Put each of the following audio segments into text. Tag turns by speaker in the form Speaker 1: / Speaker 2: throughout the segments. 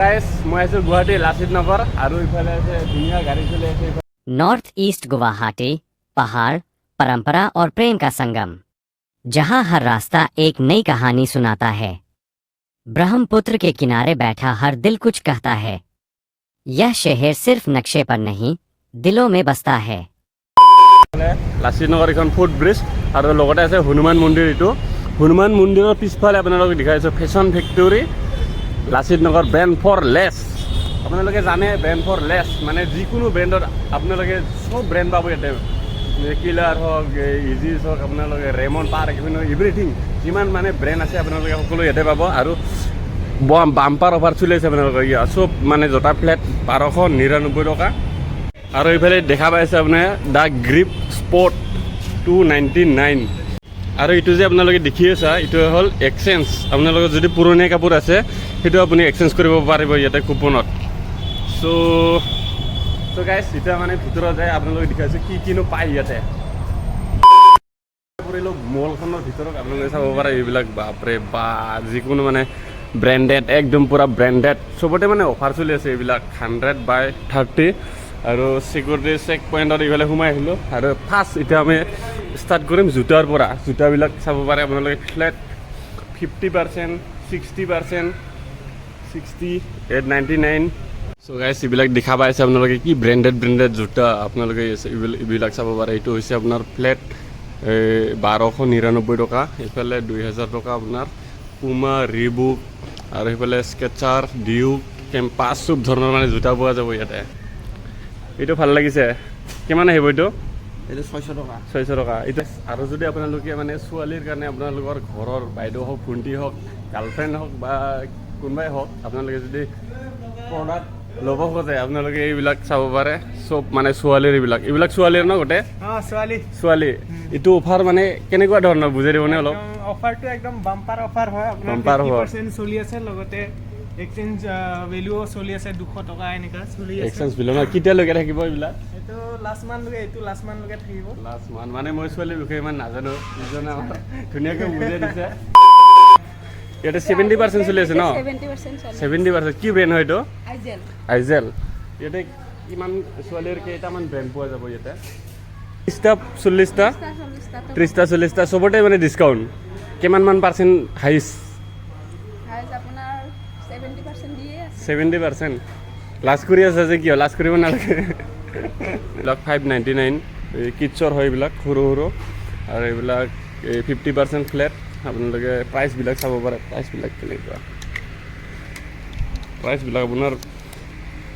Speaker 1: Guys मैं आছো गुवाहाटी लाचित नगर और इफाले আছে दुनिया गाड़ी चले আছে
Speaker 2: नॉर्थ ईस्ट गुवाहाटी पहाड़, परंपरा और प्रेम का संगम, जहां हर रास्ता एक नई कहानी सुनाता है। ब्रह्मपुत्र के किनारे बैठा हर दिल कुछ कहता है। यह शहर सिर्फ नक्शे पर नहीं, दिलों में बसता है।
Speaker 1: लाचित नगर এখন ফুট ব্রিজ আর লগতে আছে হনুমান মন্দিৰ এটো হনুমান মন্দিৰৰ পিছফালে আপোনালোকে দেখাইছো ফেশন factory Lachit Nagar brand for less আপোনালোকে জানে ব্ৰেণ্ড ফৰ লেছ মানে যিকোনো ব্ৰেণ্ডৰ আপোনালোকে সব ব্ৰেণ্ড পাব ইয়াতে কিলাৰ হওক ইজিছ হওক আপোনালোকে ৰেমন পাৰ্ক এভৰিথিং যিমান মানে ব্ৰেণ্ড আছে আপোনালোকে সকলো ইয়াতে পাব আৰু বাম্পাৰ অফাৰ চলি আছে আপোনালোকৰ ইয়াত সব মানে জোতা ফ্লেট 1299 টকা আৰু এইফালে দেখা পাইছে আপোনাৰ দা গ্ৰিপ স্পৰ্ট 299 আৰু এইটো যে আপোনালোকে দেখি আছে এইটো হ'ল এক্সচেঞ্জ আপোনালোকৰ যদি পুৰণি কাপোৰ আছে সেইটো আপুনি এক্সচেঞ্জ কৰিব পাৰিব ইয়াতে কুপনত সো গাইস এটা মানে ভিতৰত যায় আপোনালোকে দেখাইছে কি কিনো পায় ইয়াতে পৰিলো মলখনৰ ভিতৰত আপোনালোকে চাব পাৰে এইবিলাক বাপৰে বা যিকোনো মানে ব্ৰেণ্ডেড একদম পুৰা ব্ৰেণ্ডেড সবতে মানে অফাৰ চলি আছে এইবিলাক 100/30 আৰু সিকিউৰিটি চেক পইণ্টত এইফালে সোমাই আহিলোঁ আৰু ফাৰ্ষ্ট এতিয়া আমি ষ্টাৰ্ট কৰিম জোতাৰ পৰা জোতাবিলাক চাব পাৰে আপোনালোকে ফ্লেট 50%, 60%, 60, 899 চ' গাইছ এইবিলাক দেখা পাইছে আপোনালোকে কি ব্ৰেণ্ডেড জোতা আপোনালোকে এইবিলাক চাব পাৰে এইটো হৈছে আপোনাৰ ফ্লেট 1299 টকা এইফালে 2000 টকা আপোনাৰ পুমা ৰিবুক আৰু এইফালে স্কেচাৰ ডিউক কেম্পাছ চব ধৰণৰ মানে জোতা পোৱা যাব ইয়াতে এইটো ভাল লাগিছে কিমান আহিব এইটো 600 টকা এটা আৰু যদি আপোনালোকে মানে ছোৱালীৰ কাৰণে আপোনালোকৰ ঘৰৰ বাইদেউ হওক ভণ্টি হওক গাৰ্লফ্ৰেণ্ড হওক বা কোনোবাই হওক আপোনালোকে যদি প্ৰডাক্ট ল'ব খোজে আপোনালোকে এইবিলাক চাব পাৰে সব মানে ছোৱালীৰ এইবিলাক ছোৱালীৰ ন গোটেই ছোৱালী এইটো অফাৰ মানে কেনেকুৱা ধৰণৰ বুজাই দিবনে অলপ
Speaker 3: অফাৰটো একদম বাম্পাৰ অফাৰ হয় আপোনাৰ 50% চলি আছে লগতে এক্সচেঞ্জ ভ্যালুও চলি আছে 200 টকা এনেকা চলি আছে
Speaker 1: এক্সচেঞ্জ বিল না কিতিয়ালৈকে থাকিব এইবিলাক
Speaker 3: এটো লাষ্ট মান লৈকে থাকিব
Speaker 1: লাষ্ট মান মানে মই ছোৱালীৰ বিষয়ে ইমান নাজানো ইজনে ধুনীয়াকৈ বুজাই দিছে ইয়াতে 70% চলি আছে ন 70% কি ব্ৰেণ্ড হয় এইটো আইজেল ইয়াতে কিমান ছোৱালীৰ কেইটামান ব্ৰেণ্ড পোৱা যাব ইয়াতে 30টা 40টা সবতে মানে ডিছকাউণ্ট কিমান মান পাৰ্চেণ্ট হাইছ 70% লাষ্ট কৰি আছে যে কিয় লাষ্ট কৰিব নালাগে এইবিলাক 599 কিডছৰ হয় এইবিলাক সৰু আৰু এইবিলাক 50% ফ্লেট আপোনালোকে প্ৰাইচবিলাক চাব পাৰে প্ৰাইচবিলাক কেনেকুৱা প্ৰাইচবিলাক আপোনাৰ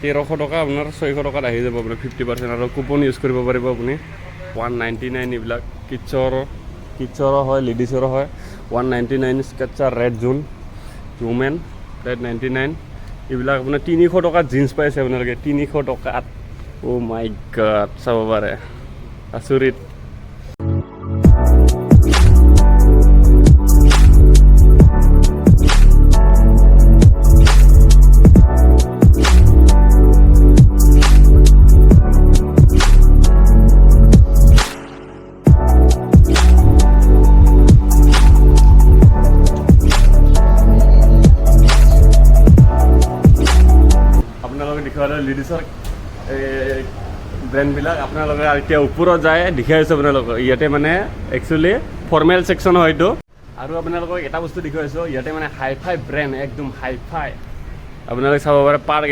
Speaker 1: 1300 টকা আপোনাৰ 600 টকাত আহি যাব আপোনাৰ 50% আৰু কুপন ইউজ কৰিব পাৰিব আপুনি 199 এইবিলাক কিডছৰো হয় লেডিছৰো হয় 199 স্কেচাৰ ৰেড জোন ৱুমেন ৰেড 99 এইবিলাক আপোনাৰ 300 টকাত জিন্স পাইছে আপোনালোকে 300 টকাত অ' মাই গড চাব পাৰে আচৰিত লেডিছৰ ব্ৰেণ্ডবিলাক আপোনালোকে এতিয়া ওপৰত যায় দেখাই আছোঁ আপোনালোকক ইয়াতে মানে একচুৱেলি ফৰ্মেল ছেকশ্যন হয়তো আৰু আপোনালোকক এটা বস্তু দেখাই আছোঁ ইয়াতে মানে হাই-ফাই ব্ৰেণ্ড একদম হাই-ফাই আপোনালোকে চাব পাৰে পাৰ্ক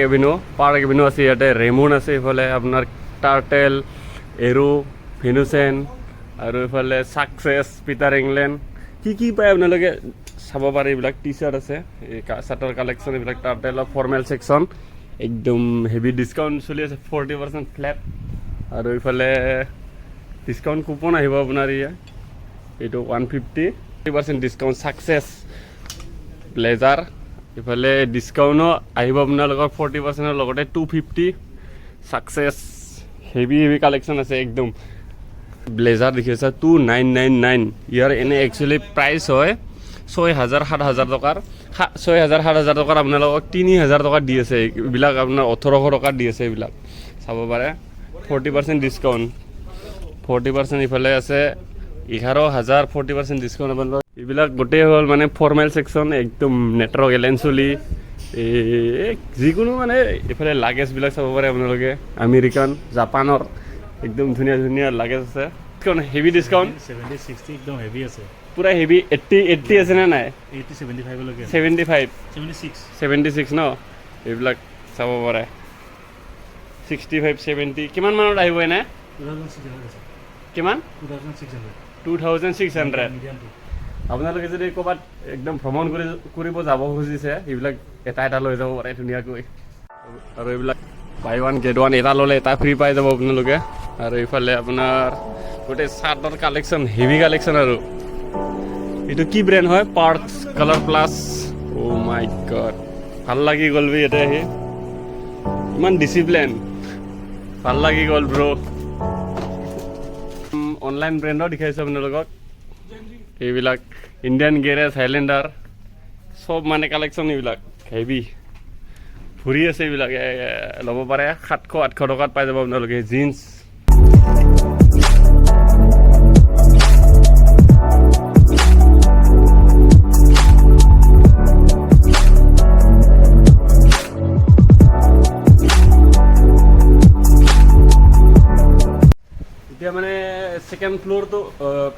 Speaker 1: এভিনিউ আছে ইয়াতে ৰেমন আছে এইফালে আপোনাৰ টাৰ্টেল এৰো ভেনুচেন আৰু এইফালে ছাকচেছ পিটাৰ ইংলেণ্ড কি পায় আপোনালোকে চাব পাৰে এইবিলাক টি চাৰ্ট আছে এই চাৰ্টৰ কালেকশ্যন এইবিলাক টাৰ্টেলৰ ফৰ্মেল ছেকশ্যন একদম হেভি ডিছকাউণ্ট চলি আছে 40% ফ্লেট আৰু এইফালে ডিছকাউণ্ট কুপন আহিব আপোনাৰ এইটো 150% ডিছকাউণ্ট ছাকচেছ ব্লেজাৰ এইফালে ডিছকাউণ্টো আহিব আপোনালোকৰ 40%ৰ লগতে 250 ছাকচেছ হেভি কালেকশ্যন আছে একদম ব্লেজাৰ দেখি আছে 2999 ইয়াৰ এনে একচুৱেলি প্ৰাইচ হয় 6,000-7,000 টকাৰ 6,000-7,000 টকাৰ আপোনালোকক 3,000 টকা দি আছে এইবিলাক আপোনাৰ 1,800 টকা দি আছে এইবিলাক চাব পাৰে 40% ডিছকাউণ্ট 40% ইফালে আছে 11,000 40% ডিছকাউণ্ট আপোনালোক এইবিলাক গোটেই হ'ল মানে ফৰ্মেল ছেকশ্যন একদম নেটৱৰ্ক এলেঞ্চলি যিকোনো মানে এইফালে লাগেজবিলাক চাব পাৰে আপোনালোকে আমেৰিকান জাপানৰ একদম ধুনীয়া ধুনীয়া লাগেজ আছে হেভি ডিছকাউণ্ট
Speaker 4: 70-60 একদম হেভি আছে
Speaker 1: পূৰা হেভি 80 আছে নে নাই
Speaker 4: 80-75 লৈকে
Speaker 1: 75
Speaker 4: 76
Speaker 1: 76 ন এইবিলাক চাব পাৰে 65 70 কিমান মানত আহিব এনে
Speaker 4: 2600 আছে
Speaker 1: কিমান
Speaker 4: 2600
Speaker 1: 2600
Speaker 4: মিডিয়ামটো
Speaker 1: আপোনালোকে যদি ক'ৰবাত একদম ভ্ৰমণ কৰিব যাব খুজিছে এইবিলাক এটা লৈ যাব পাৰে ধুনীয়াকৈ আৰু এইবিলাক বাই ওৱান গেট ওৱান এটা ল'লে এটা ফ্ৰী পাই যাব আপোনালোকে আৰু এইফালে আপোনাৰ গোটেই চাৰ্টৰ কালেকশ্যন হেভি কালেকশ্যন আৰু এইটো কি ব্ৰেণ্ড হয় পাৰ্কছ কালাৰ প্লাছ অ' মাই গড ভাল লাগি গ'ল ইয়াতে আহি ইমান ডিচিপ্লিন ভাল লাগি গ'ল ব্ৰ অনলাইন ব্ৰেণ্ডৰ দেখাইছোঁ আপোনালোকক এইবিলাক ইণ্ডিয়ান গেৰেজ হাইলেণ্ডাৰ চব মানে কালেকশ্যন এইবিলাক হেভি ভৰি আছে এইবিলাক ল'ব পাৰে 700-800 টকাত পাই যাব আপোনালোকে জিন্স এতিয়া মানে ছেকেণ্ড ফ্ল'ৰটো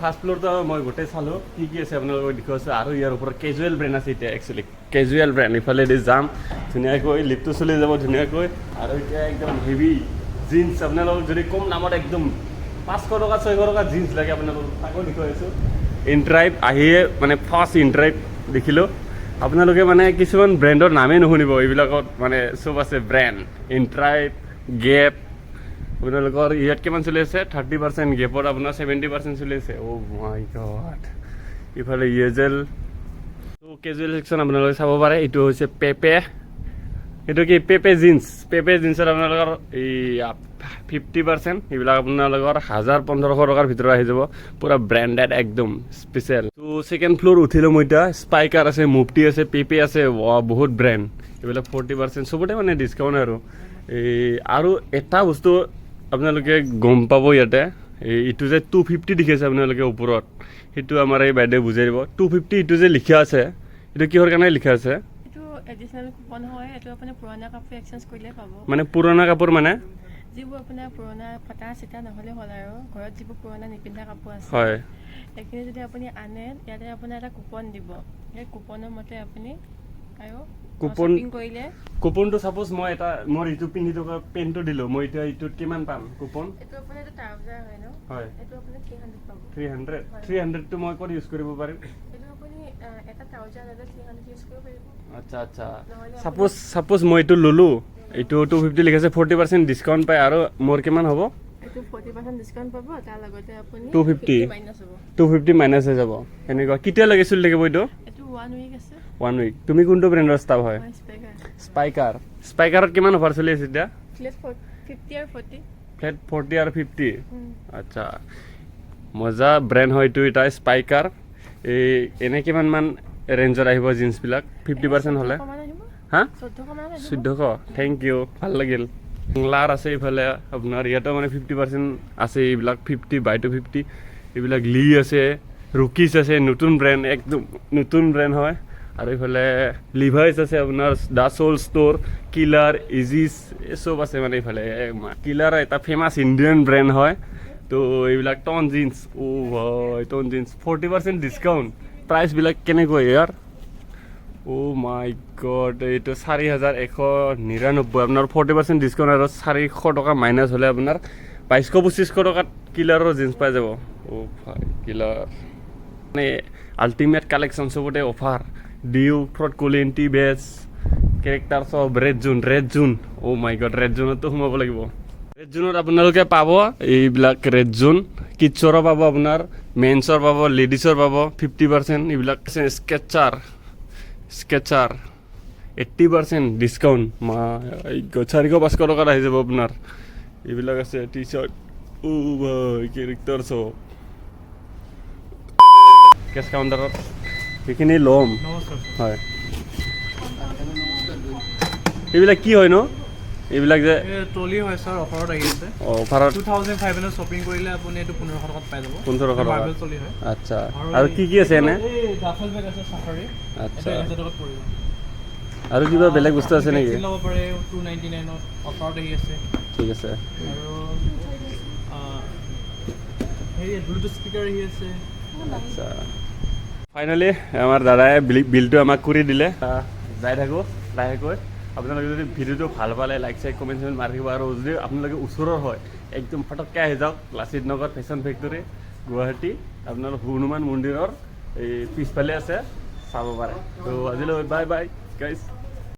Speaker 1: ফাৰ্ষ্ট ফ্ল'ৰটো মই গোটেই চালোঁ কি আছে আপোনালোকক দেখুৱাইছোঁ আৰু ইয়াৰ ওপৰত কেজুৱেল ব্ৰেণ্ড আছে এতিয়া একচুৱেলি কেজুৱেল ব্ৰেণ্ড ইফালেদি যাম ধুনীয়াকৈ লিফ্টটো চলি যাব ধুনীয়াকৈ আৰু এতিয়া একদম হেভি জিন্স আপোনালোকক যদি কম দামত একদম 500 টকা 600 টকা জিন্স লাগে আপোনালোকক আকৌ দেখুৱাইছোঁ ইনট্ৰাইব আহিয়ে মানে ফাৰ্ষ্ট ইনট্ৰাইব দেখিলোঁ আপোনালোকে মানে কিছুমান ব্ৰেণ্ডৰ নামেই নুশুনিব এইবিলাকত মানে চব আছে ব্ৰেণ্ড ইনট্ৰাইব গেপ আপোনালোকৰ ইয়াত কিমান চলি আছে 30% গেপত আপোনাৰ 70% চলি আছে অ' মাই গড ইফালে ইয়েজেল ত' কেজুৱেল ছেকশ্যন আপোনালোকে চাব পাৰে এইটো হৈছে পেপে এইটো কি পেপে জিন্সত আপোনালোকৰ এই 50% এইবিলাক আপোনালোকৰ 1000-1500 টকাৰ ভিতৰত আহি যাব পূৰা ব্ৰেণ্ডেড একদম স্পেচিয়েল ত' ছেকেণ্ড ফ্ল'ৰ উঠিলোঁ মই এতিয়া স্পাইকাৰ আছে মুফটি আছে পেপে আছে বহুত ব্ৰেণ্ড এইবিলাক 40% চবতে মানে ডিছকাউণ্ট আৰু এটা বস্তু আপোনালোকে গম পাব ইয়াতে এইটো যে 250 দেখিছে আপোনালোকে ওপৰত সেইটো আমাৰ এই বাইদেউ বুজাই দিব 250 এইটো যে লিখা আছে এইটো কিহৰ কাৰণে লিখা আছে
Speaker 5: এইটো এডিশনাল কুপন হয় এইটো আপুনি পুৰণা কাপোৰ এক্সচেঞ্জ কৰিলে পাব
Speaker 1: মানে পুৰণা কাপোৰ মানে
Speaker 5: যিবোৰ আপোনাৰ পুৰণা ফটা চিটা নহ'লে হ'ল আৰু ঘৰত যিবোৰ পুৰণা নিপিন্ধা কাপোৰ আছে
Speaker 1: হয়
Speaker 5: সেইখিনি যদি আপুনি আনে ইয়াতে আপোনাৰ এটা কুপন দিব সেই কুপনৰ মতে আপুনি আৰু
Speaker 1: কুপন
Speaker 5: শ্বপিং কৰিলে
Speaker 1: কুপনটো ছাপ'জ মই এটা মোৰ এইটো পিন্ধি থকা পেণ্টটো দিলোঁ মই এতিয়া এইটোত কিমান পাম কুপন
Speaker 5: এইটো আপোনাৰ এইটো ট্ৰাউজাৰ হয় ন
Speaker 1: হয়
Speaker 5: এইটো আপুনি 300 পাব
Speaker 1: 300টো মই ক'ত ইউজ কৰিব পাৰিম
Speaker 5: এইটো আপুনি এটা ট্ৰাউজাৰ ল'লে 300 ইউজ কৰিব পাৰিব
Speaker 1: আচ্ছা
Speaker 5: নহ'লে
Speaker 1: ছাপ'জ মই এইটো ল'লোঁ এইটো 250 লিখাইছে 40% ডিছকাউণ্ট পায় আৰু মোৰ কিমান হ'ব
Speaker 5: এইটো 40% ডিছকাউণ্ট পাব তাৰ লগতে আপুনি
Speaker 1: 250
Speaker 5: মাইনাছ হ'ব
Speaker 1: 250 মাইনাছ হৈ যাব এনেকুৱা কেতিয়ালৈকে চলি থাকিব এইটো
Speaker 5: এইটো 1 উইক আছে
Speaker 1: 1 উইক তুমি কোনটো ব্ৰেণ্ডৰ ষ্টাফ হয়
Speaker 5: মই স্পেকাৰ
Speaker 1: স্পাইকাৰত কিমান অফাৰ চলি আছে এতিয়া
Speaker 5: ফ্লেট 50 আৰু 40
Speaker 1: ফ্লেট 40 আৰু 50 আচ্ছা মজা ব্ৰেণ্ড হয় এইটো এটা স্পাইকাৰ এই এনে কিমানমান ৰেঞ্জত আহিব জিন্সবিলাক 50% হ'লে হা 1400 থেংক ইউ ভাল লাগিল লাৰ আছে এইফালে আপোনাৰ ইয়াতো মানে 50% আছে এইবিলাক 50/50 এইবিলাক লি আছে ৰুকিছ আছে নতুন ব্ৰেণ্ড একদম নতুন ব্ৰেণ্ড হয় আৰু এইফালে লিভাইছ আছে আপোনাৰ দা সোল ষ্ট'ৰ কিলাৰ ইজিছ চব আছে মানে এইফালে কিলাৰ এটা ফেমাছ ইণ্ডিয়ান ব্ৰেণ্ড হয় তো এইবিলাক টন জিন্স হয় টন জিন্স 40% ডিছকাউণ্ট প্ৰাইচবিলাক কেনেকৈ ইয়াৰ মাই গড এইটো 4199 আপোনাৰ 40% ডিছকাউণ্ট আৰু 400 টকা মাইনাছ হ'লে আপোনাৰ 2200-2500 টকাত কিলাৰৰ জিন্স পাই যাব ভাই কিলাৰ মানে আল্টিমেট কালেকশ্যন চবতে অফাৰ ডিউ ফ্ৰড কোলিন টি বেজ কেৰেক্টাৰ চব ৰেড জোন মাই গড ৰেড জোনতো সোমাব লাগিব ৰেড জোনত আপোনালোকে পাব এইবিলাক ৰেড জোন কিডছৰো পাব আপোনাৰ মেন্সৰ পাব লেডিছৰ পাব 50% এইবিলাক স্কেচাৰ 80% ডিছকাউণ্ট 400-500 টকাত আহি যাব আপোনাৰ এইবিলাক আছে টি চাৰ্ট ভাই কেৰেক্টাৰ চব কেছ কাউণ্টাৰত সেইখিনি ল'ম হয় এইবিলাক কি হয় ন এইবিলাক যে
Speaker 3: ট্ৰলি হয় ছাৰ অফাৰত আহি আছে
Speaker 1: অফাৰত
Speaker 3: 2500 শ্বপিং কৰিলে আপুনি এইটো 1500 টকাত পাই যাব
Speaker 1: 1500 টকা
Speaker 3: মাৰ্বেল ট্ৰলি হয়
Speaker 1: আচ্ছা আৰু কি আছে এনে
Speaker 3: এই ডাফল বেগ আছে সাফাৰী
Speaker 1: আচ্ছা
Speaker 3: এটা 1000 টকাত পৰিব
Speaker 1: আৰু কিবা বেলেগ বস্তু আছে নেকি?
Speaker 3: ভেকচিন ল'ব পাৰে 299ত অফাৰত আহি আছে
Speaker 1: ঠিক আছে।
Speaker 3: আৰু হেৰি ব্লুটুথ স্পীকাৰ আহি আছে
Speaker 1: আচ্ছা, ফাইনেলি আমাৰ দাদাই বিলটো আমাক কৰি দিলে। যাই থাকোঁ লাহেকৈ। আপোনালোকে যদি ভিডিঅ'টো ভাল পালে লাইক চাইক কমেণ্ট চমেণ্ট মাৰি দিব, আৰু যদি আপোনালোকে ওচৰৰ হয় একদম ফটককৈ আহি যাওক লাচিত নগৰ ফেশ্বন ফেক্টৰী গুৱাহাটী। আপোনালোক হনুমান মন্দিৰৰ এই পিছফালে আছে, চাব পাৰে। ত' আজিলৈ বাই বাই গাইজ।